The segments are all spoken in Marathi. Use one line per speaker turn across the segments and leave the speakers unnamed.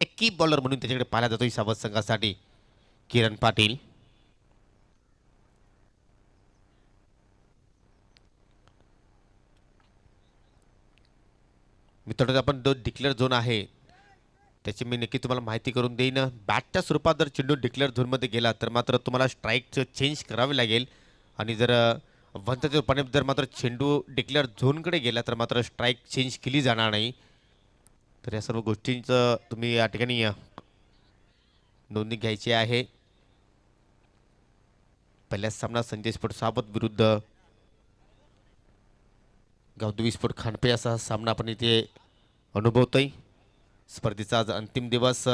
एक की बॉलर म्हणून त्याच्याकडे पाहिला जातो सावध संघासाठी किरण पाटील. मित्रांनो आपण जो डिक्लेअर झोन आहे त्याची मी नक्की तुम्हाला माहिती करून देईन. बॅटच्या स्वरूपात जर चेंडू डिक्लेअर झोनमध्ये गेला तर मात्र तुम्हाला स्ट्राईकचं चेंज करावे लागेल आणि जर वंतच्या रूपाने जर मात्र चेंडू डिक्लेअर झोनकडे गेला तर मात्र स्ट्राईक चेंज केली जाणार नाही. तर या सर्व गोष्टींचं तुम्ही या ठिकाणी नोंदणी घ्यायची आहे. पहिला सामना संजय स्पोर्ट सावत विरुद्ध गावदेवी स्पोर्ट खांडपे असा सामना आपण इथे अनुभवतोय. स्पर्धेचा आज अंतिम दिवस,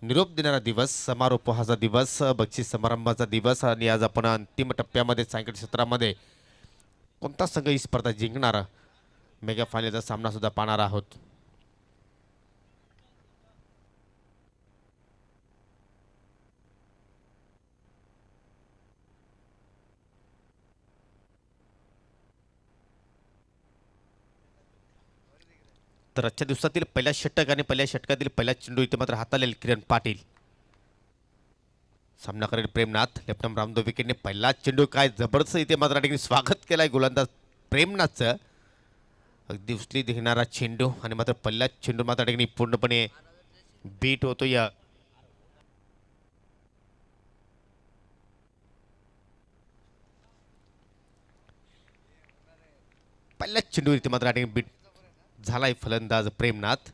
निरोप देणारा दिवस, समारोपाचा दिवस, बक्षीस समारंभाचा दिवस आणि आज आपण अंतिम टप्प्यामध्ये सायंकाळी सत्रामध्ये कोणता संघ ही स्पर्धा जिंकणार मेगा फायनलचा सामना सुद्धा पाहणार आहोत. तर आजच्या दिवसातील पहिल्या षटक आणि पहिल्या षटकातील पहिला चेंडू इथे मात्र हाताळेल किरण पाटील. सामना करेल प्रेमनाथ. लेफ्टनंट रामदेव विकेटने पहिला चेंडू काय जबरदस्त इथे मात्र ठिकाणी स्वागत केलाय गोलंदाज प्रेमनाथचं. अगदी उचली देणारा चेंडू आणि मात्र पहिला चेंडू मात्र ठिकाणी पूर्णपणे बीट होतो. या पहिल्या चेंडू इथे मात्र ठिकाणी बीट झालाय फलंदाज प्रेमनाथ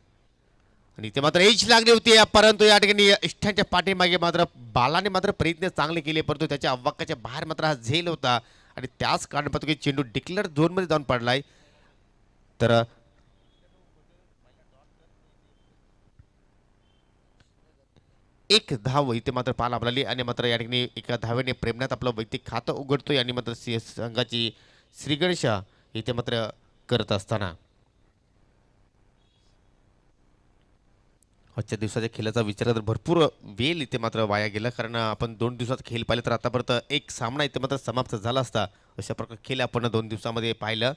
आणि इथे मात्र एज लागली होती परंतु या ठिकाणी इष्टांच्या पाठीमागे मात्र बालाने मात्र प्रयत्न चांगले केले परंतु त्याच्या अव्वाक्याच्या बाहेर मात्र हा झेल होता आणि त्याच कारणापासून की चेंडू डिक्लेअर झोनमध्ये जाऊन पडलाय. तर एक धाव इथे मात्र पाहायला आपल्याला आणि मात्र या ठिकाणी एका धावेने प्रेमनाथ आपलं वैयक्तिक खातं उघडतोय आणि मात्र संघाची श्रीगणेशा इथे मात्र करत असताना आजच्या दिवसाच्या खेळाचा विचार तर भरपूर वेळ इथे मात्र वाया गेला कारण आपण 2 दिवसात खेळ पाहिले तर आतापर्यंत एक सामना इथे मात्र समाप्त झाला असता. अशा प्रकारे खेळ आपण 2 दिवसामध्ये पाहिलं.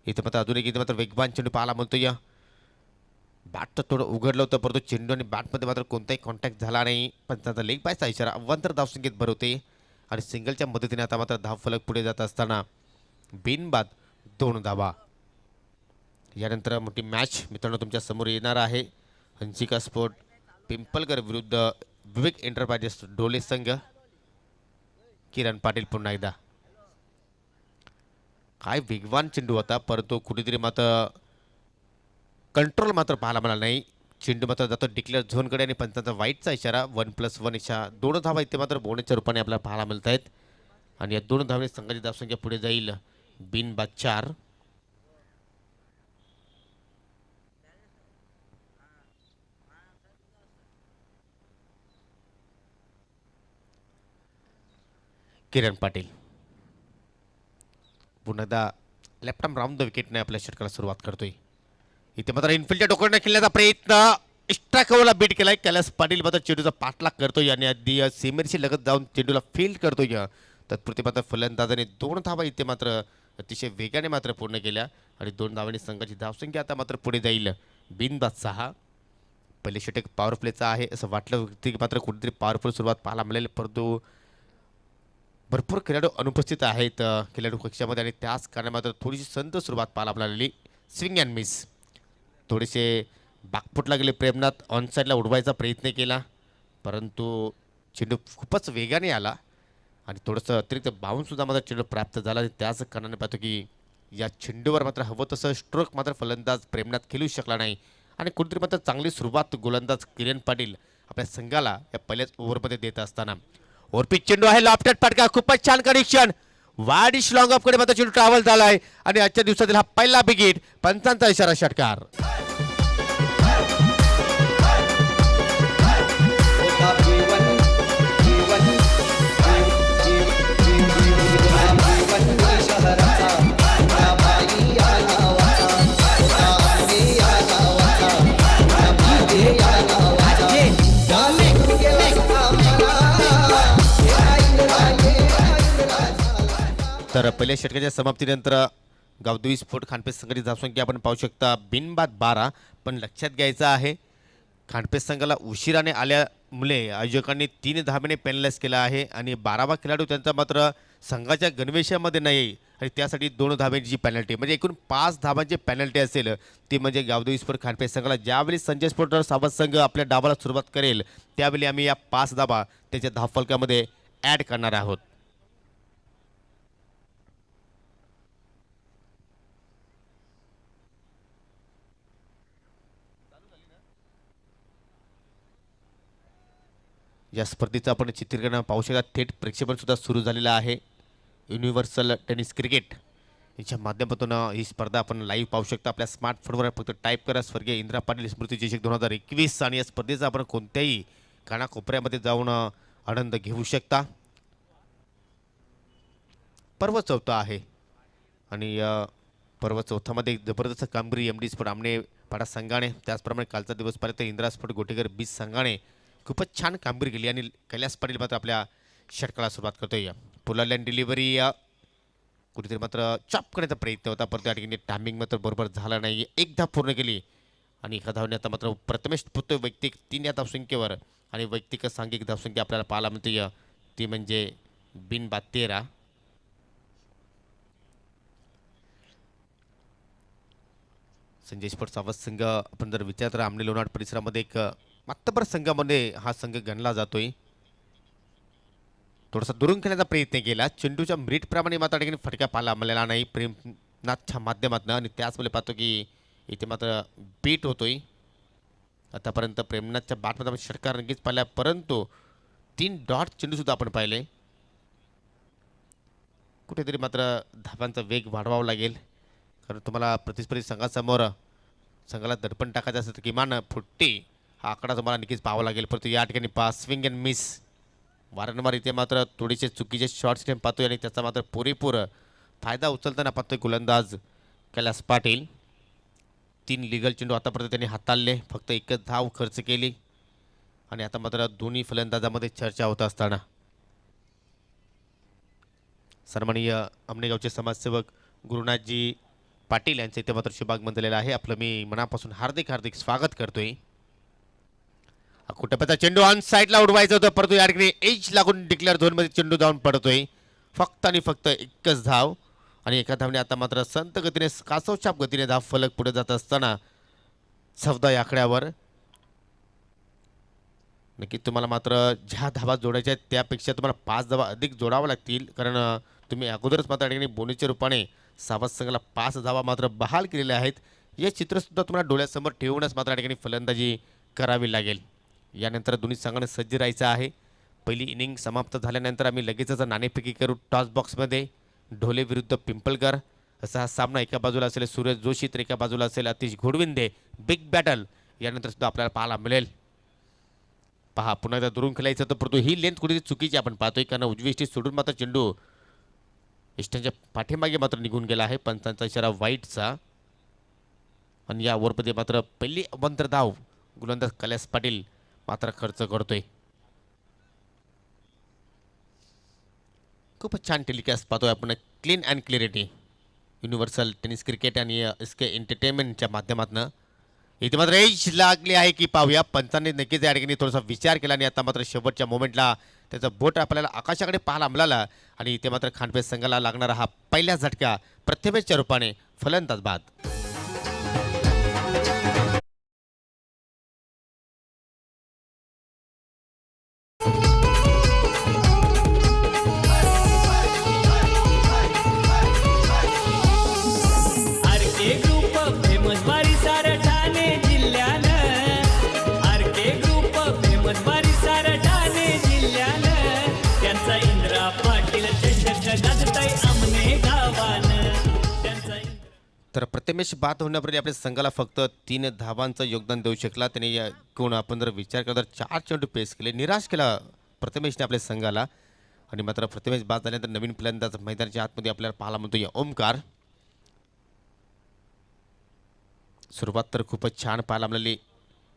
इथे मात्र अजून एक इथे मात्र वेगवान चेंडू पाहायला म्हणतो. या बॅट तर थोडं उघडलं होतं परंतु चेंडू आणि बॅटमध्ये मात्र कोणताही कॉन्टॅक्ट झाला नाही. पण त्यांचा लेग बायचा इशारा अव्वंतर धावसंख्येत भरवते आणि सिंगलच्या मदतीने आता मात्र धावफलक पुढे जात असताना बिनबाद 2 धावा. यानंतर मोठी मॅच मित्रांनो तुमच्या समोर येणार आहे. हंसिका स्पोर्ट पिंपलगर विरुद्ध विवेक एंटरप्राइजेस डोले संघ. किरण पाटील पुन्हा एकदा. काय वेगवान चेंडू होता परंतु कुठेतरी मात्र कंट्रोल मात्र पाहायला मिळाला नाही. चेंडू मात्र जातो डिक्लेअर झोनकडे आणि पंचांचा वाईटचा इशारा 1+1 इशा 2 धावा इथे मात्र बोनसच्या रूपाने आपल्याला पाहायला मिळत आहेत आणि या 2 धावाने संघाची धावसंख्या पुढे जाईल बिनबाद 4. किरण पाटील पुन्हा एकदा लेफ्ट राऊंड द विकेटने आपल्या षटकाला सुरुवात करतोय. इथे मात्र इनफिल्डच्या डोक्याने खेळण्याचा प्रयत्न एक्स्ट्रा कव्हरला बीट केलाय. कैलास पाटील मात्र चेंडूचा पाठलाग करतोय आणि अगदी सीमेरशी लगत जाऊन चेंडूला फील्ड करतोय. तत्पुरते मात्र फलंदाजाने 2 धावा इथे मात्र अतिशय वेगाने मात्र पूर्ण केल्या आणि 2 धावांनी संघाची धावसंख्या आता मात्र पुढे जाईल बिनबाद 6. पहिले षटक पॉवर प्लेचा आहे असं वाटलं की मात्र कुठेतरी पॉवरफुल सुरुवात पाहायला मिळेल परंतु भरपूर खेळाडू अनुपस्थित आहेत खेळाडू कक्षामध्ये आणि त्याच कारणाने मात्र थोडीशी संत सुरुवात पाहायला मिळालेली. Swing and miss. थोडेसे बाकफुटला गेले प्रेमनाथ ऑन साईडला उडवायचा प्रयत्न केला परंतु चेंडू खूपच वेगाने आला आणि थोडंसं अतिरिक्त बाउन्ससुद्धा मात्र चेंडू प्राप्त झाला आणि त्याच कारणाने पाहतो की या चेंडूवर मात्र हवं तसं स्ट्रोक मात्र फलंदाज प्रेमनाथ खेळू शकला नाही आणि कुठेतरी मात्र चांगली सुरुवात गोलंदाज किरण पाटील आपल्या संघाला या पहिल्याच ओव्हरमध्ये देत असताना ओरपीच चेंडू आहे लॉफ्टेड फटका खूपच छान कनेक्शन वाडिश लॉंग ऑफ कडे मात्र चेंडू ट्रॅव्हल झालाय आणि आजच्या दिवसातील हा पहिला बिगिट पंचांचा इशारा षटकार. तर पहिल्या षटकाच्या समाप्तीनंतर गावदेवी स्पोर्ट खानपे संघाची धावसंख्या आपण पाहू शकता बिनबाद 12. पण लक्षात घ्यायचं आहे खांडपे संघाला उशिराने आल्यामुळे आयोजकांनी 3 धाब्याने पेनलाइज केला आहे आणि 12वा खेळाडू त्यांचा मात्र संघाच्या गणवेशामध्ये नाही आणि त्यासाठी 2 धाब्यांची पेनल्टी म्हणजे एकूण 5 धाबांची पेनल्टी असेल ती म्हणजे गावदेवी स्पोर्ट खांडपे संघाला ज्यावेळी संजय स्पोर्ट सावंत संघ आपल्या डावाला सुरुवात करेल त्यावेळी आम्ही या 5 धाबा त्याच्या धावफलकामध्ये ॲड करणार आहोत. या स्पर्धेचं आपण चित्रीकरण पाहू शकता. थेट प्रक्षेपण सुद्धा सुरू झालेलं आहे. युनिव्हर्सल टेनिस क्रिकेट याच्या माध्यमातून ही स्पर्धा आपण लाईव्ह पाहू शकता. आपल्या स्मार्टफोनवर फक्त टाईप करा स्वर्गीय इंदिरा पाटील स्मृती चषक 2021 आणि या स्पर्धेचा आपण कोणत्याही कानाकोपऱ्यामध्ये जाऊन आनंद घेऊ शकता. पर्व चौथा आहे आणि पर्व चौथामध्ये एक जबरदस्त कामगिरी एम डी स्पोर्ट आमने पाडा संघाने त्याचप्रमाणे कालचा दिवस पाहिला तर इंदिरा स्पोर्ट गोटेकर बीच संघाने खूपच छान कामगिरी केली आणि कैलास पाटील मात्र आपल्या षटकाला सुरुवात करतोय. पुलालँड डिलिव्हरी कुठेतरी मात्र चॉप करण्याचा प्रयत्न होता परंतु या ठिकाणी टायमिंग मात्र बरोबर झाला नाही. एकदा पूर्ण केली आणि एका धावने आता मात्र प्रथमेश पोहतोय वैयक्तिक 3 या धावसंख्येवर आणि वैयक्तिक सांघिक धावसंख्या आपल्याला पाहायला मिळते ती म्हणजे बिनबाद 13. संजय स्पोर्ट सावंत संघ आपण जर विचार तर आमने लोणावळा परिसरामध्ये एक मातबर संघामध्ये हा संघ गणला जातोय. थोडासा दुरून खेळण्याचा प्रयत्न केला चेंडूच्या मिरिटप्रमाणे मात्र ठिकाणी फटका पाहायला मिळाला नाही प्रेमनाथच्या माध्यमातून आणि त्याचमुळे पाहतो की इथे मात्र बीट होतोय. आतापर्यंत प्रेमनाथच्या बॅटमध्ये आपण षटकार नक्कीच पाहिला परंतु 3 डॉट चेंडूसुद्धा आपण पाहिले. कुठेतरी मात्र धाबांचा वेग वाढवावा लागेल कारण तुम्हाला प्रतिस्पर्धी संघाला दडपण टाकायचं असेल तर किमान 40 हा आकडा तुम्हाला नक्कीच पाहावा लागेल. परंतु या ठिकाणी पास स्विंग अँड मिस वारंवार इथे मात्र थोडेसे चुकीचे शॉट्स टाइम पाहतोय आणि त्याचा मात्र पुरेपूर फायदा उचलताना पाहतोय गोलंदाज कैलास पाटील. 3 लिगल चेंडू आतापर्यंत त्यांनी हाताळले फक्त एकच धाव खर्च केली आणि आता मात्र दोन्ही फलंदाजामध्ये चर्चा होत असताना सन्माननीय अमनेगावचे समाजसेवक गुरुनाथजी पाटील यांचं इथे मात्र शुभागमन झालेलं आहे. आपलं मी मनापासून हार्दिक स्वागत करतोय. कुटपचा चेंडू ऑन साईडला उडवायचा होता परंतु या ठिकाणी एज लागून डिक्लेअर झोनमध्ये चेंडू जाऊन पडतोय. फक्त आणि फक्त एकच धाव आणि एका धावने आता मात्र संत गतीने कासवछाप गतीने धाव फलक पुढे जात असताना 14 या आकड्यावर नक्की तुम्हाला मात्र ज्या धावा जोडायच्या आहेत त्यापेक्षा तुम्हाला 5 धावा अधिक जोडाव्या लागतील कारण तुम्ही अगोदरच मात्र या ठिकाणी बोनीच्या रूपाने सावंत संघाला 5 धावा मात्र बहाल केलेल्या आहेत. हे चित्रसुद्धा तुम्हाला डोळ्यासमोर ठेवूनच मात्र या ठिकाणी फलंदाजी करावी लागेल. यानंतर दोन्ही संघाने सज्ज राहायचं आहे. पहिली इनिंग समाप्त झाल्यानंतर आम्ही लगेचच नाणेफेकी करू टॉस बॉक्समध्ये. ढोले विरुद्ध पिंपळकर असा हा सामना एका बाजूला असेल सूरज जोशी तर एका बाजूला असेल अतिश घोडविंदे. बिग बॅटल यानंतर सुद्धा आपल्याला पाहायला मिळेल. पहा पुन्हा एकदा दुरून खेळायचं तर परंतु ही लेंथ कुठेतरी चुकीची आपण पाहतोय कारण उजवी इष्टी सोडून मात्र चेंडू इष्टांच्या पाठीमागे मात्र निघून गेला आहे. पंचांचा इशारा वाईटचा आणि या ओव्हरमध्ये मात्र पहिली अवंतर धाव गोलंदाज कैलास पाटील मात्र खर्च करतोय. खूपच छान टेलिकास्ट पाहतोय आपण clean and clarity universal tennis cricket आणि एसके एंटरटेनमेंटच्या माध्यमातून. इथे मात्र एज लागली आहे की पाहूया. पंचांनी नक्कीच या ठिकाणी थोडासा विचार केला आणि आता मात्र शेवटच्या मोमेंटला त्याचा बोट आपल्याला आकाशाकडे पाहायला मिळाला आणि इथे मात्र खांडपे संघाला लागणारा हा पहिला झटका प्रथमेशच्या रूपाने फलंदाज बाद. तर प्रथमेश बाद होण्यापर्यंत आपल्या संघाला फक्त 3 धावांचं योगदान देऊ शकला. त्याने कोण आपण जर विचार केला तर 4 चेंडू पेस केले. निराश केला प्रथमेशने आपल्या संघाला आणि मात्र प्रथमेश बाद झाल्यानंतर नवीन फलंदाज मैदानाच्या आतमध्ये आपल्याला पाहायला मिळतो ओमकार. सुरुवात तर खूपच छान पाहायला मिळाली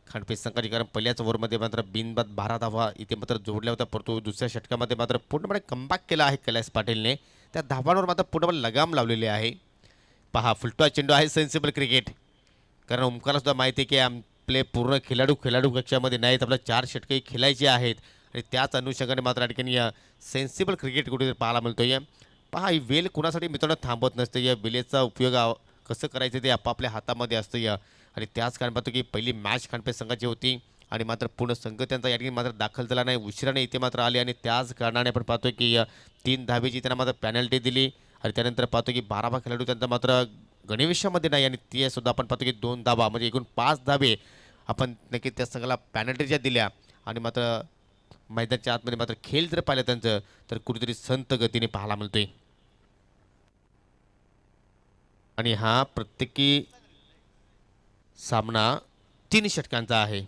खांडपे संघाची कारण पहिल्याच ओव्हरमध्ये मात्र बिनबाद 12 धावा इथे मात्र जोडल्या होत्या परंतु दुसऱ्या षटकामध्ये मात्र पूर्णपणे कमबॅक केला आहे कैलास पाटीलने. त्या धावांवर मात्र पूर्णपणे लगाम लावलेली आहे. पहा फुलटॉस चेंडू आहे सेन्सिबल क्रिकेट कारण ओमकारला सुद्धा माहिती आहे की आपले पूर्ण खेळाडू कक्षामध्ये नाहीत, आपल्याला 4 षटके खेळायचे आहेत आणि त्याच अनुषंगाने मात्र या ठिकाणी सेन्सिबल क्रिकेट कुठेतरी पाहायला मिळतोय. पहा ही वेळ कुणासाठी मित्रांनो थांबत नसते. या वेळेचा उपयोग कसं करायचं ते आपापल्या हातामध्ये असतं आणि त्याच कारण पाहतो की पहिली मॅच खानपे संघाची होती आणि मात्र पूर्ण संघ त्यांचा या ठिकाणी मात्र दाखल झाला नाही, उशिराने इथे मात्र आले आणि त्याच कारणाने आपण पाहतो की 3 धावेची त्यांना मात्र पॅनल्टी दिली आणि त्यानंतर पाहतो की 12 खेळाडू त्यांचा मात्र गणवेशामध्ये नाही आणि ते सुद्धा आपण पाहतो की 2 धावा म्हणजे एकूण 5 धावे आपण नक्की त्या संघाला पॅनल्टीच्या दिल्या आणि मात्र मैदानाच्या आतमध्ये मात्र खेळ जर पाहिलं त्यांचं तर कुठेतरी संत गतीने पाहायला मिळतोय. आणि हा प्रत्येकी सामना 3 षटकांचा आहे.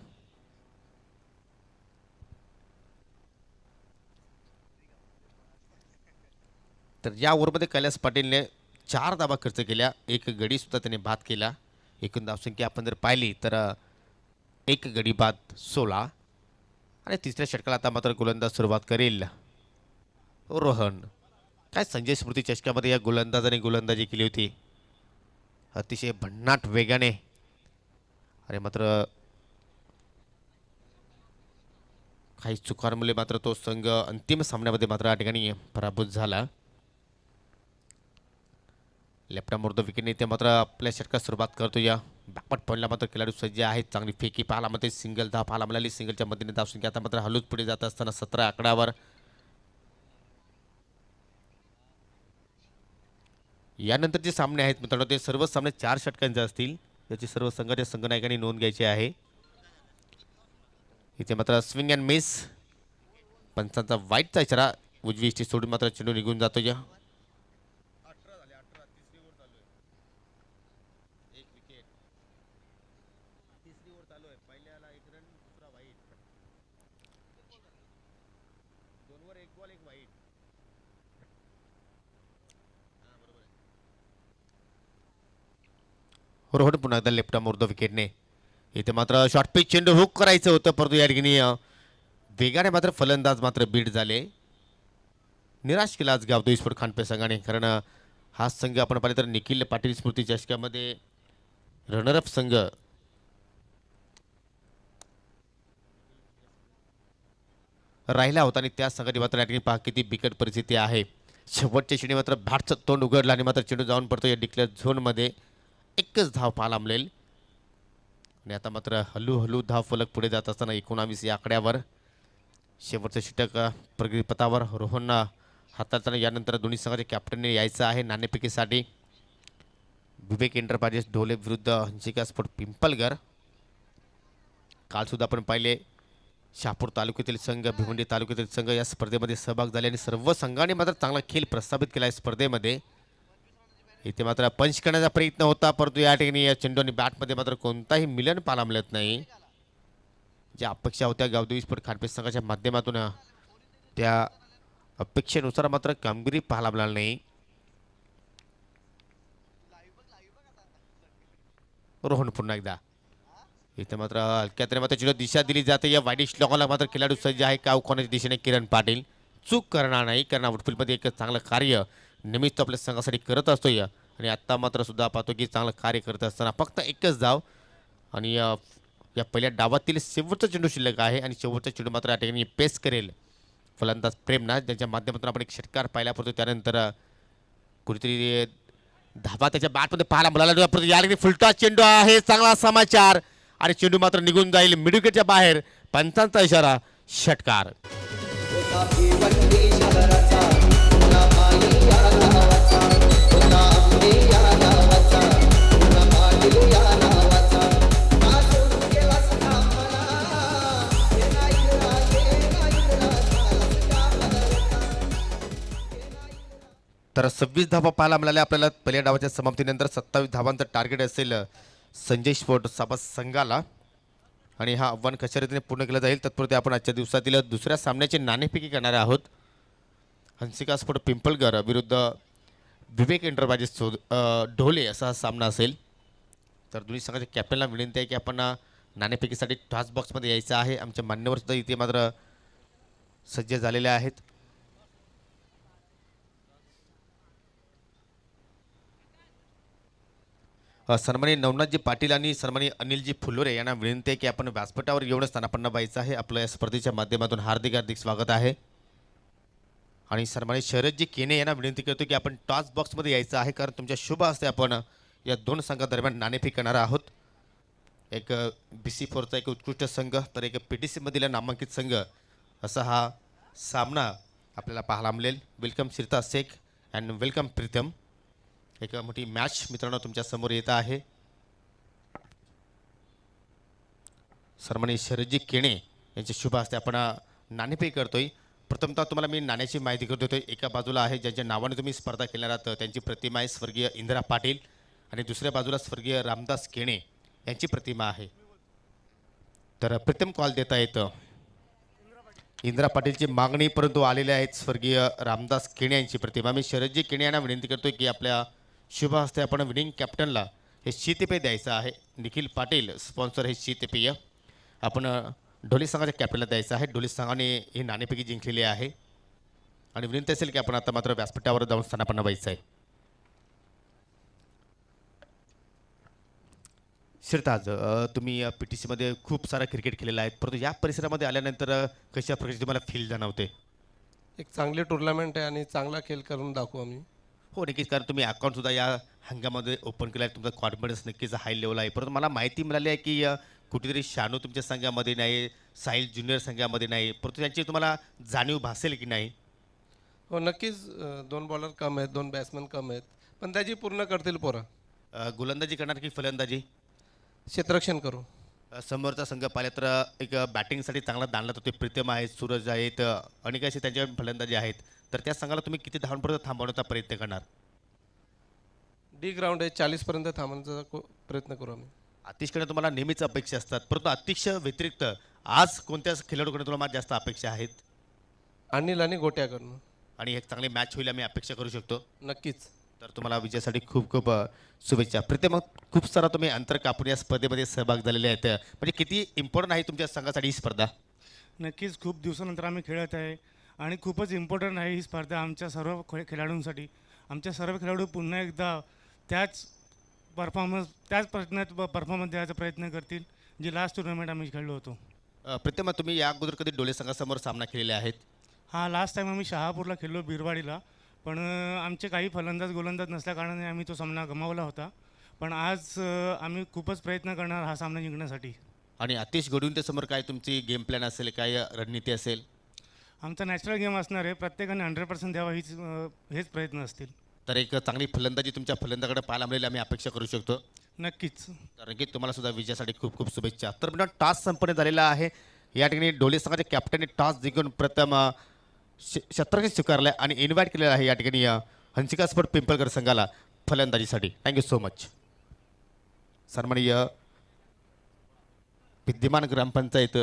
तर या ओव्हरमध्ये कैलास पाटीलने 4 धावा खर्च केल्या, एक गडी सुद्धा त्याने बाद केला. एकूण धावसंख्या आपण जर पाहिली तर एक गडी बाद 16 आणि तिसऱ्या षटकाला आता मात्र गोलंदाज सुरुवात करेल रोहन. काय संजय स्मृती चषकामध्ये या गोलंदाजाने गोलंदाजी केली होती अतिशय भन्नाट वेगाने आणि मात्र काही चुकांमुळे मात्र तो संघ अंतिम सामन्यामध्ये मात्र या ठिकाणी पराभूत झाला. लेफ्ट आर्म विकेटने ते मात्र आपल्या षटकात सुरुवात करतो. या बॅकवर्ड पॉईंटला मात्र खेळाडू सज्ज आहेत, चांगली फेकी पाहायला मिळते, सिंगल धाव पाहायला मिळाली. सिंगलच्या मदतीने धावसंख्या आता मात्र हलूच पुढे जात असताना 17 आकड्यावर. यानंतरचे सामने आहेत मित्रांनो ते सर्व सामने 4 षटकांचे असतील, याची सर्व संघाच्या संघनायकांनी नोंद घ्यायची आहे. इथे मात्र स्विंग अँड मिस, पंचांचा वाईटचा इशारा, उजवी इष्टी सोडून मात्र चेंडू निघून जातो. या रोहन पुन्हा एकदा लेफ्ट आर्म विकेटने. इथे मात्र शॉर्ट पिच चेंडू हुक करायचं होतं, परंतु या ठिकाणी वेगाने मात्र फलंदाज मात्र बीट झाले. निराश केला आज गावदेवी स्पोर्ट खानपे संघाने, कारण हा संघ आपण पाहिले तर निखिल पाटील स्मृती चषकामध्ये रनरअप संघ राहिला होता आणि त्या संघाने मात्र या ठिकाणी पहा किती बिकट परिस्थिती आहे. शेवटच्या क्षणी मात्र भाटचं तोंड उघडलं आणि मात्र चेंडू जाऊन पडतो या डिक्लेअर झोनमध्ये. एकच धाव पाहायला मिळेल आणि आता मात्र हळूहळू धाव फलक पुढे जात असताना 19 या आकड्यावर. शेवटचं षटक प्रगतीपथावर रोहन हाताळताना यानंतर दोन्ही संघाच्या कॅप्टनने यायचं आहे नाणेफेकीसाठी. विवेक एंटरप्राइजेस ढोले विरुद्ध हंसिका स्पोर्ट पिंपलगर. काल सुद्धा आपण पाहिले शहापूर तालुक्यातील संघ, भिवंडी तालुक्यातील संघ या स्पर्धेमध्ये सहभाग झाले आणि सर्व संघांनी मात्र चांगला खेळ प्रस्थापित केला आहे स्पर्धेमध्ये. इथे मात्र पंच करण्याचा प्रयत्न होता, परंतु या ठिकाणी या चेंडू आणि बॅटमध्ये मात्र कोणताही मिलन पाहायला मिळत नाही. ज्या अपेक्षा होत्या गावदेवी स्पोर्ट खानपे संघाच्या माध्यमातून त्या अपेक्षेनुसार मात्र कामगिरी पाहायला मिळाली नाही. रोहन पुन्हा एकदा इथे मात्र हलक्यात मात्र चेंडू दिशा दिली जाते. या वाईट श्लोकाला मात्र खेळाडू सज्ज आहे काव कोणाच्या दिशेने किरण पाटील चूक करणार नाही, कारण आउटफील्डमध्ये एक चांगलं कार्य नेहमीच आपल्या संघासाठी करत असतो आणि आत्ता मात्र सुद्धा पाहतो की चांगलं कार्य करत असताना फक्त एकच धाव आणि या पहिल्या डावातील शेवटचा चेंडू शिल्लक आहे आणि शेवटचा चेंडू मात्र या ठिकाणी पेस करेल फलंदाज प्रेमनाथ, ज्यांच्या माध्यमातून आपण एक षटकार पाहिला पडतो. त्यानंतर कुठेतरी धावा त्याच्या बॅटमध्ये पाहायला मिळाला. या ठिकाणी फुलटा चेंडू आहे, चांगला समाचार आणि चेंडू मात्र निघून जाईल मिडविकेटच्या बाहेर. पंचांचा इशारा, षटकार. तर 26 धावा पाहायला मिळाल्या आपल्याला पहिल्या डावाच्या समाप्तीनंतर. 27 धावांचं टार्गेट असेल संजय स्पोर्ट साबा संघाला आणि हा आव्हान कशा रीतीने पूर्ण केलं जाईल तत्पूर्वी आपण आजच्या दिवसातील दुसऱ्या सामन्याची नाणेफेकी करणार आहोत. हंसिका स्पोर्ट पिंपलगर विरुद्ध विवेक एंटरप्राइजेस ढोले असा हा सामना असेल. तर दोन्ही संघाच्या कॅप्टनला विनंती आहे की आपण नाणेफेकीसाठी टॉस बॉक्समध्ये यायचं आहे. आमच्या मान्यवर सुद्धा इथे मात्र सज्ज झालेले आहेत. सन्माननीय नवनाथजी पाटील आणि सन्माननीय अनिलजी फुलोरे यांना विनंती आहे की आपण व्यासपीठावर येऊन स्थानापन्न व्हायचं आहे. आपलं या स्पर्धेच्या माध्यमातून हार्दिक हार्दिक स्वागत आहे. आणि सन्माननीय शरदजी केने यांना विनंती करतो की आपण टॉस बॉक्समध्ये यायचं आहे, कारण तुमच्या शुभ हस्ते आपण या दोन संघादरम्यान नाणेफेक करणार आहोत. एक BC4चा एक उत्कृष्ट संघ तर एक PTC मधील नामांकित संघ असा हा सामना आपल्याला पाहायला मिळेल. Welcome Shrita Shaikh and welcome Pritam. एक मोठी मॅच मित्रांनो तुमच्या समोर येत आहे. सन्माननीय शरदजी केणे यांच्या शुभ हस्ते आपण नाणेफेक करतोय. प्रथमतः तुम्हाला मी नाण्याची माहिती करतो. एका बाजूला आहे ज्यांच्या नावाने तुम्ही स्पर्धा खेळणार आहात त्यांची प्रतिमा आहे स्वर्गीय इंदिरा पाटील, आणि दुसऱ्या बाजूला स्वर्गीय रामदास केणे यांची प्रतिमा आहे. तर प्रथम कॉल देता येतं इंदिरा पाटीलची मागणी, परंतु आलेले आहेत स्वर्गीय रामदास केणे यांची प्रतिमा. मी शरदजी केणे यांना विनंती करतोय की आपल्या शुभ हस्ते आपण विनिंग कॅप्टनला हे शीतपेय द्यायचं आहे. निखिल पाटील स्पॉन्सर हे शीतपेय आपण ढोली संघाच्या कॅप्टनला द्यायचं आहे. ढोली संघाने ही नाणेफेकी जिंकलेली आहे आणि विनंती असेल की आपण आता मात्र व्यासपीठावर जाऊन स्थानापन्न व्हायचं आहे. श्रीताज, तुम्ही PTC मध्ये खूप सारा क्रिकेट खेळलेला आहे, परंतु या परिसरामध्ये आल्यानंतर कशा प्रकारची तुम्हाला फील जाणवते?
एक चांगली टुर्नामेंट आहे आणि चांगला खेळ करून दाखवू आम्ही.
हो नक्कीच, कारण तुम्ही अकाउंटसुद्धा या हंगामामध्ये ओपन केलं आहे. तुमचा कॉन्फिडन्स नक्कीच हाय लेवल आहे. परंतु मला माहिती मिळाली आहे की कुठेतरी शानू तुमच्या संघामध्ये नाही, साहिल ज्युनियर संघामध्ये नाही, परंतु त्यांची तुम्हाला जाणीव भासेल की नाही?
हो नक्कीच. 2 बॉलर कम आहेत, 2 बॅट्समन कम आहेत, पण त्याची पूर्ण करतील पोरं.
गोलंदाजी करणार की फलंदाजी?
क्षेत्ररक्षण करू.
समोरचा संघ पाहिला तर एक बॅटिंगसाठी चांगला दांडला होते. प्रीतम आहेत, सूरज आहेत, अनेक असे त्यांच्या फलंदाजी आहेत. तर त्या संघाला तुम्ही किती धावांपर्यंत थांबवण्याचा प्रयत्न करणार?
डी ग्राउंड आहे, 40पर्यंत थांबवण्याचा प्रयत्न करू आम्ही.
आतिशकडे तुम्हाला नेहमीच अपेक्षा असतात, परंतु आतिश व्यतिरिक्त आज कोणत्या खेळाडूकडे तुम्हाला जास्त अपेक्षा आहेत?
अनिल आणि गोट्याकडनं.
आणि एक चांगली मॅच होईल आम्ही अपेक्षा करू शकतो.
नक्कीच.
तर तुम्हाला विजयासाठी खूप खूप शुभेच्छा. प्रीतम, खूप सारा तुम्ही अंतर कापून या स्पर्धेमध्ये सहभाग झालेले आहेत, म्हणजे किती इम्पॉर्टंट आहे तुमच्या संघासाठी ही स्पर्धा?
नक्कीच खूप दिवसानंतर आम्ही खेळत आहे आणि खूपच इम्पॉर्टंट आहे ही स्पर्धा आमच्या सर्व खेळाडूंसाठी. आमच्या सर्व खेळाडू पुन्हा एकदा त्याच परफॉर्मन्स द्यायचा प्रयत्न करतील जी लास्ट टुर्नामेंट आम्ही खेळलो होतो.
प्रीतम, तुम्ही या अगोदर कधी डोळे संघासमोर सामना केलेले आहेत?
हा लास्ट टाईम आम्ही शहापूरला खेळलो, बिरवाडीला, पण आमचे काही गोलंदाज नसल्याकारणाने आम्ही तो सामना गमावला होता. पण आज आम्ही खूपच प्रयत्न करणार हा सामना जिंकण्यासाठी.
आणि आतिश समोर काय तुमची गेम प्लॅन असेल, काय रणनीती असेल?
आमचा नॅचरल गेम असणार आहे, प्रत्येकाने 100% द्यावा हेच प्रयत्न असतील.
तर एक चांगली फलंदाजी तुमच्या फलंदाकडे पाहायला मिळेल आम्ही अपेक्षा करू शकतो.
नक्कीच.
तर नक्कीच तुम्हाला सुद्धा विजयासाठी खूप खूप शुभेच्छा. तर पुन्हा टॉस संपन्न झालेला आहे. या ठिकाणी डोले संघाच्या कॅप्टनने टॉस जिंकून प्रथम क्षेत्ररक्षण स्वीकारलं आहे आणि इन्व्हाइट केलेलं आहे या ठिकाणी हंसिका स्पोर्ट पिंपळकर संघाला फलंदाजीसाठी. Thank you so much. सन्माननीय विद्यमान ग्रामपंचायत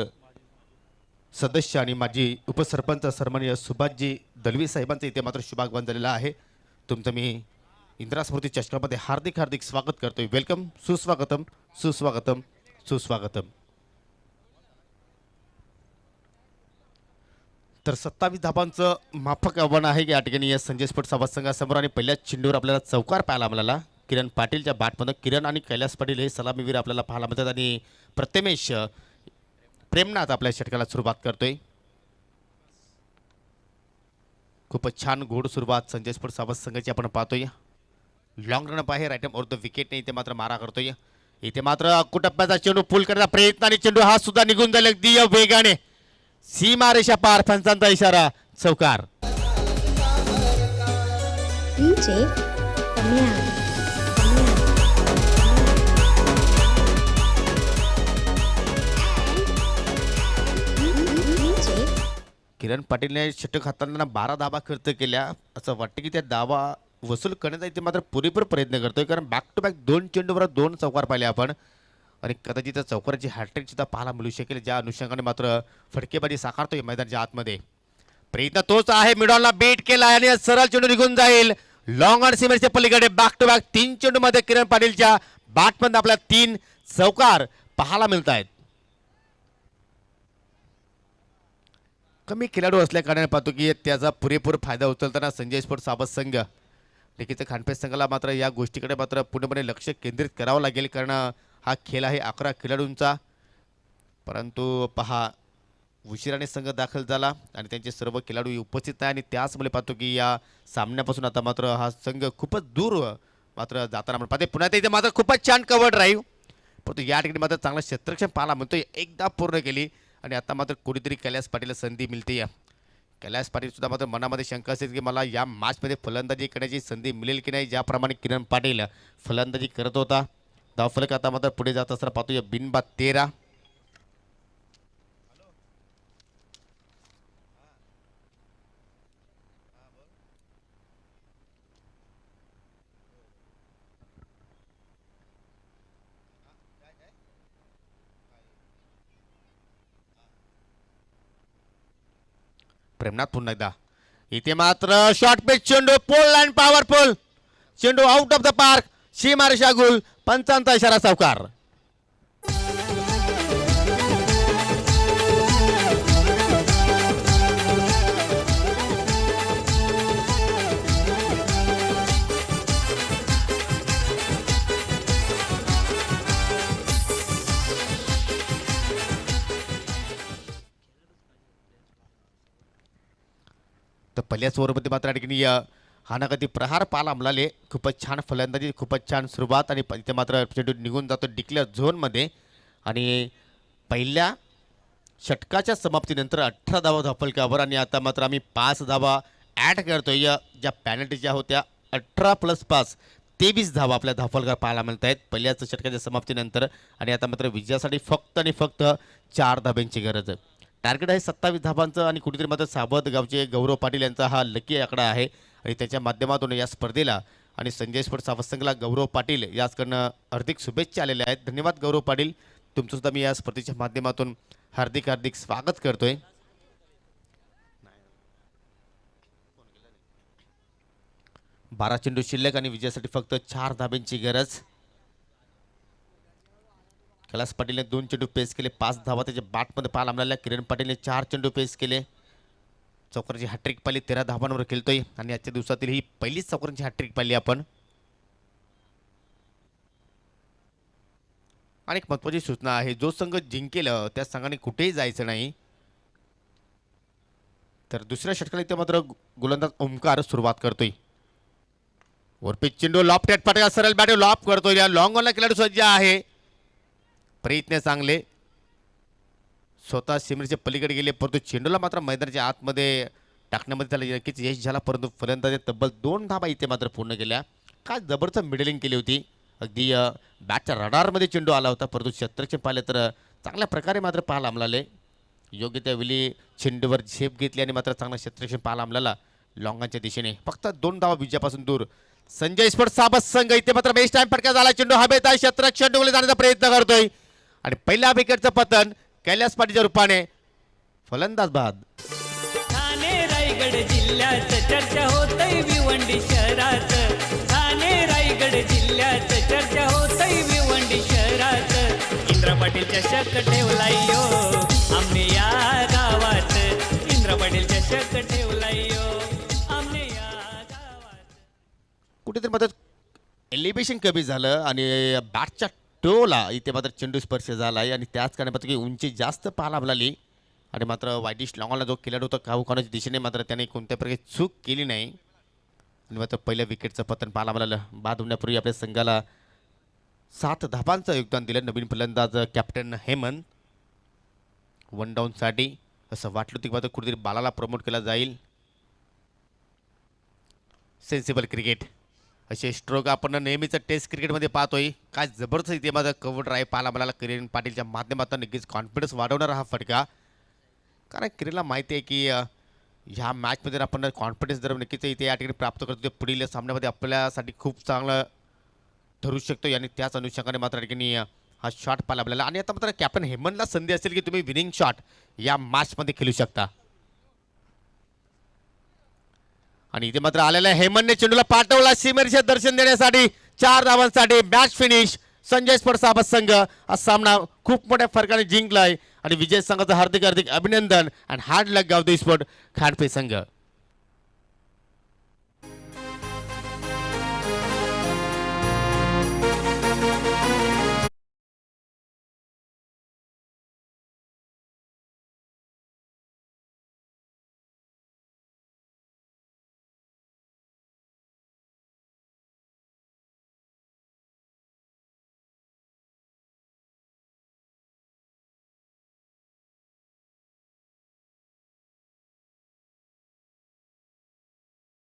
सदस्य आणि माजी उपसरपंच सन्माननीय सुभाषजी दलवी साहेबांचं इथे मात्र शुभागमन झालेलं आहे. तुमचं मी इंदिरा स्मृती चषकामध्ये हार्दिक हार्दिक स्वागत करतोय. वेलकम, सुस्वागतम, सुस्वागतम, सुस्वागतम. तर 27 धाबांचं माफक आव्हान आहे या ठिकाणी या संजय स्पोर्ट सभा संघासमोर. आणि पहिल्या चेंडूवर आपल्याला चौकार पाहायला मिळाला किरण पाटीलच्या बॅटमधून. किरण आणि कैलास पाटील हे सलामीवीर आपल्याला पाहायला मिळतात आणि प्रथमेश प्रेमनाथ आपल्या षटकाला सुरुवात करतोय. खूपच छान गोड सुरुवात संजय स्पोर्ट सभा संघाची आपण पाहतोय. लॉंग रन आहे, राईट ऑफ द विकेटने इथे मात्र मारा करतोय. इथे मात्र कुटप्प्याचा चेंडू पुल करण्याचा प्रयत्न आणि चेंडू हा सुद्धा निघून जाईल अगदी वेगाने. सीमारेषा पार, पंचांचा इशारा, चौकार. किरण पाटीलने षटक हाताळताना 12 धाबा खर्च केल्या. असं वाटतं की त्या धावा वसूल करण्याचा इथे मात्र पुरेपूर प्रयत्न करतोय, कारण बॅक टू बॅक 2 चेंडूवर 2 चौकार पाहिले आपण. आणि कदाचित त्या चौकाराची हॅट्रिक सुद्धा पाहायला मिळू शकेल, ज्या अनुषंगाने मात्र फटकेबाजी साकारतोय मैदानाच्या आतमध्ये. प्रयत्न तोच आहे, मिडॉलला बीट केला आणि सरळ चेंडू निघून जाईल लॉंग ऑन सीमेच्या पलीकडे. बॅक टू बॅक 3 चेंडूमध्ये किरण पाटीलच्या बॅटमध्ये आपल्याला 3 चौकार पाहायला मिळत आहेत. कमी खेळाडू असल्या कारणाने पाहतो की त्याचा पुरेपूर फायदा उचलताना संजय स्पोर्ट साबत संघ नक्कीच खानपे संघाला मात्र या गोष्टीकडे मात्र पूर्णपणे लक्ष केंद्रित करावं लागेल, कारण हा खेळ आहे 11 खेळाडूंचा. परंतु पहा, उशिराने संघ दाखल झाला आणि त्यांचे सर्व खेळाडू उपस्थित आहे आणि त्याचमुळे पाहतो की या सामन्यापासून आता मात्र हा संघ खूपच दूर मात्र जाताना आपण पाहते. पुन्हा इथे मात्र खूपच छान कव्हर ड्राईव्ह, परंतु या ठिकाणी मात्र चांगलं क्षेत्ररक्षण पाहायला म्हणतोय, एकदा पूर्ण केली आणि आता मात्र कुठेतरी कैलास पाटीलला संधी मिळते. कैलास पाटील सुद्धा मात्र मनामध्ये शंका असेल की मला या मॅचमध्ये फलंदाजी करण्याची संधी मिळेल की नाही. ज्याप्रमाणे किरण पाटील फलंदाजी करत होता, धावफलक आता मात्र पुढे जात असताना पाहतो या बिनबाद 13. प्रेमनाथ पुन्हा एकदा इथे मात्र शॉर्ट पिच चेंडू, पोल अँड पॉवरफुल चेंडू आउट ऑफ द पार्क, सीमारेषा गुल, पंचांचा इशारा सावकार. तर पहिल्याच ओव्हरमध्ये मात्र या ठिकाणी हानागती प्रहार पाहायला मिळाले. खूपच छान फलंदाजी, खूपच छान सुरुवात आणि इथे मात्र चेंडू निघून जातो डिक्लेअर झोनमध्ये आणि पहिल्या षटकाच्या समाप्तीनंतर 18 धावा धावफलकावर आणि आता मात्र आम्ही 5 धावा ॲड करतोय. ज्या पॅनल्टी ज्या होत्या 18 + 5 23 धावा आपल्या धावफलकावर पाहायला मिळत आहेत पहिल्याच षटकाच्या समाप्तीनंतर आणि आता मात्र विजयासाठी फक्त आणि फक्त 4 धाब्यांची गरज आहे. टार्गेट आहे 27 धाबांचं आणि कुठेतरी मात्र साबद गावचे गौरव पाटील यांचा हा लकी आकडा आहे आणि त्याच्या माध्यमातून या स्पर्धेला आणि संजय स्पोर्ट्स सावसंघला गौरव पाटील याचकडनं हार्दिक शुभेच्छा आलेल्या आहेत. धन्यवाद गौरव पाटील, तुमचं सुद्धा मी या स्पर्धेच्या माध्यमातून हार्दिक हार्दिक स्वागत करतोय. 12 चेंडू शिल्लक आणि विजयासाठी फक्त 4 धाब्यांची गरज. कैलास पाटीलने 2 चेंडू पेस केले, 5 धावा त्याच्या बॅटमध्ये पाहायला मिळाल्या. किरण पाटीलने 4 चेंडू पेस केले, चौकाराची हॅट्रिक पाहिली, 13 धावांवर खेळतोय आणि आजच्या दिवसातील ही पहिलीच चौकारांची हॅट्रिक पाहिली आपण. आणि एक महत्त्वाची सूचना आहे, जो संघ जिंकेल त्या संघाने कुठेही जायचं नाही. तर दुसऱ्या षटकाला इथे मात्र गोलंदाज ओमकार सुरुवात करतोय. वरपीच चेंडू लॉफ्ट एट फटका, सरळ बॅट लॉप करतोय. या लॉंग ऑनला खेळाडू सज्ज आहे, प्रयत्न चांगले, स्वतः सिमरीच्या पलीकडे गेले परंतु चेंडूला मात्र मैदानाच्या आतमध्ये टाकण्यामध्ये त्याला नक्कीच यश झाला. परंतु फलंदाजी तब्बल 2 धाबा इथे मात्र पूर्ण केल्या. काय जबरदस्त मिडलिंग केली होती, अगदी बॅटच्या रडारमध्ये चेंडू आला होता. परंतु क्षेत्ररक्षण पाहिले तर चांगल्या प्रकारे मात्र पाहायला मिळाले. योग्य त्यावेळी चेंडूवर झेप घेतली आणि मात्र चांगला क्षेत्ररक्षण पाहायला मिळाला लॉंगांच्या दिशेने. फक्त 2 धावा विजयापासून दूर संजय स्पोर्ट्स साबस संघ. इथे मात्र बेस्ट टाइम फटका झाला, चेंडू हवेत आहे, क्षेत्ररक्षण डोंगले जाण्याचा प्रयत्न करतोय आणि पहिल्या विकेटचं पतन कैलास पाटीलच्या रूपाने. फलंदाज बाद.
ठाणे रायगड जिल्ह्यात चर्चा होतय भिवंडी शहरात. ठाणे रायगड जिल्ह्यात चर्चा होतय भिवंडी शहरात. इंद्र पाटील चषक ठेवलाय यो आमने या गावात. इंद्र पाटील चषक ठेवलाय यो आमने या गावात.
कुठेतरी मात्र एलिव्हेशन कमी झालं आणि बॅटच्या टोला इथे मात्र चेंडू स्पर्श झाला आहे आणि त्याच कारणाने मात्र की उंची जास्त पाहायला मिळाली आणि मात्र वाईडिश लॉंगॉनला जो खेळाडू होता काहू खाण्याच्या दिशेने मात्र त्याने कोणत्या प्रकारे चूक केली नाही आणि मात्र पहिल्या विकेटचं पतन पाहायला मिळालं. बाद होण्यापूर्वी आपल्या संघाला 7 धाबांचं योगदान दिलं नवीन फलंदाज कॅप्टन हेमंत. 1 डाऊनसाठी असं वाटलं होतं की मात्र कुठेतरी बालाला प्रमोट केला जाईल. सेन्सिबल क्रिकेट असे स्ट्रोक आपण नेहमीच टेस्ट क्रिकेटमध्ये पाहतोय. काय जबरदस्त इथे माझा कव्हर ड्राईव्ह पाहायला मिळाला किरण पाटीलच्या माध्यमातून. नक्कीच कॉन्फिडन्स वाढवणारा हा फटका, कारण किरणला माहिती आहे की ह्या मॅचमध्ये आपण कॉन्फिडन्स जर नक्कीच इथे या ठिकाणी प्राप्त करतो पुढील सामन्यामध्ये आपल्यासाठी खूप चांगलं ठरू शकतो आणि त्याच अनुषंगाने मात्र या ठिकाणी हा शॉट पाहायला मिळाला. आणि आता मात्र कॅप्टन हेमंतला संधी असेल की तुम्ही विनिंग शॉट या मॅचमध्ये खेळू शकता आणि इथे मात्र आलेल्या हेमंतने चेंडूला पाठवला सीमेरेषेत दर्शन देण्यासाठी. 4 धावांसाठी मॅच फिनिश. संजय स्पोर्ट्स साबस संघ हा सामना खूप मोठ्या फरकाने जिंकलाय आणि विजय संघाचं हार्दिक हार्दिक अभिनंदन आणि हार्ड लक गावदेवी स्पोर्ट खानपे संघ.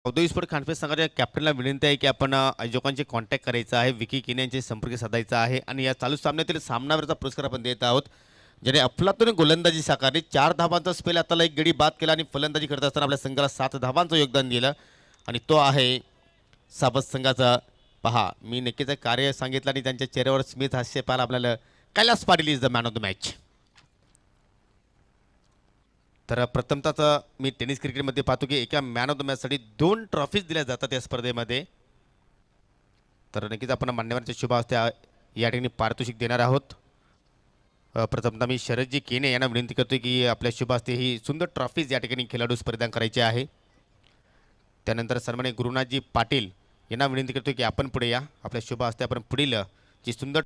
औद्योगिक स्पोर्ट कॉन्फरन्स संघाच्या कॅप्टनला विनंती आहे की आपण आयोजकांचे कॉन्टॅक्ट करायचा आहे, विकी केन यांचे संपर्क साधायचा आहे आणि या चालू सामन्यातील सामनावीरचा पुरस्कार आपण देत आहोत, ज्याने अफलातून गोलंदाजी साकारली. 4 धावांचा स्पेल आताला एक गडी बाद केला आणि फलंदाजी करत असताना आपल्या संघाला 7 धावांचं योगदान दिलं आणि तो आहे साबत संघाचा. पहा, मी नक्कीच कार्य सांगितलं आणि त्यांच्या चेहऱ्यावर स्मित हास्य पाहायला आपल्याला. Kailas Patil is the man of the match. तर प्रथमतःच मी टेनिस क्रिकेटमध्ये पाहतो की एका मॅन ऑफ द मॅचसाठी 2 ट्रॉफीज दिल्या जातात या स्पर्धेमध्ये. तर नक्कीच आपण मान्यवरांच्या शुभ हस्ते या ठिकाणी पारितोषिक देणार आहोत. प्रथमतः मी शरदजी केने यांना विनंती करतो की आपल्या शुभ हस्ते ही सुंदर ट्रॉफीज या ठिकाणी खेळाडूस परिधान करायचे आहे. त्यानंतर सन्माननीय गुरुनाथजी पाटील यांना विनंती करतो की आपण पुढे या. आपल्या शुभ हस्ते आपण पुढील जी सुंदर